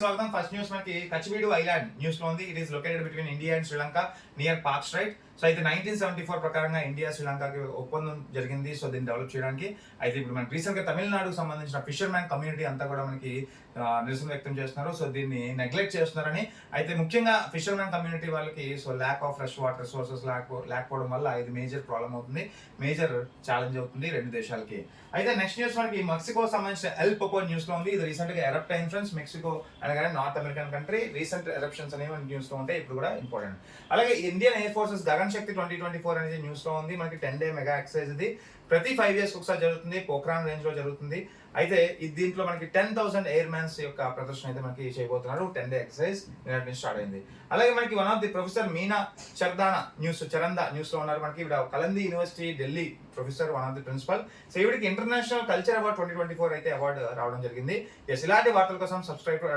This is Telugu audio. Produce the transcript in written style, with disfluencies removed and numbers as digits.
స్వాగతం. ఫస్ట్ న్యూస్ మనకి కచ్వీడు ఐలాండ్ న్యూస్ లో ఉంది. It is located between India and Sri Lanka near Pak straight. So అయితే 1974 ప్రకారంగా ఇండియా శ్రీలంకకి ఒప్పందం జరిగింది. సో దీన్ని డెవలప్ చేయడానికి అయితే ఇప్పుడు మనకి రీసెంట్ గా తమిళనాడుకు సంబంధించిన ఫిషర్ మ్యాన్ కమ్యూనిటీ అంతా కూడా మనకి నిరసన వ్యక్తం చేస్తున్నారు. సో దీన్ని నెగ్లెక్ట్ చేస్తున్నారని, అయితే ముఖ్యంగా ఫిషర్ మ్యాన్ కమ్యూనిటీ వాళ్ళకి so lack of fresh water resources లేకపోవడం వల్ల ఇది మేజర్ ప్రాబ్లం అవుతుంది, మేజర్ ఛాలెంజ్ అవుతుంది రెండు దేశాలకి. అయితే నెక్స్ట్ న్యూస్ మనకి మెక్సికో సంబంధించిన ఎల్ పొపో న్యూస్ లో ఉంది. ఇది రీసెంట్ గా ఎరప్ట్ అయిన ఫ్రెండ్స్. మెక్సికో అనగానే north American country. Recent eruptions అనేవి న్యూస్ లో ఉంటాయి, ఇప్పుడు కూడా ఇంపార్టెంట్. అలాగే ఇండియన్ ఎయిర్ ఫోర్సెస్ గగన్ శక్తి 2024 అనేది న్యూస్ లో ఉంది. మనకి 10 డే మెగా ఎక్సర్సైజ్ ఇది ప్రతి 5 years ఒకసారి జరుగుతుంది, పోఖ్రాన్ రేంజ్ లో జరుగుతుంది. అయితే దీంట్లో మనకి 10,000 ఎయిర్ మ్యాన్స్ యొక్క ప్రదర్శన అయితే మనకి చేయబోతున్నారు. 10 డే ఎక్సర్సైజ్ నిన్నటి నుంచి స్టార్ట్ అయింది. అలాగే మనకి one of the professor Meena Charanda news లో ఉన్నారు. మనకి ఇక్కడ కలంది university Delhi professor, one of the principal. So ఈవిడికి ఇంటర్నేషనల్ కల్చర్ అవార్డ్ 2024 అయితే అవార్డు రావడం జరిగింది. ఇలాంటి వార్తల కోసం సబ్స్క్రైబ్ టు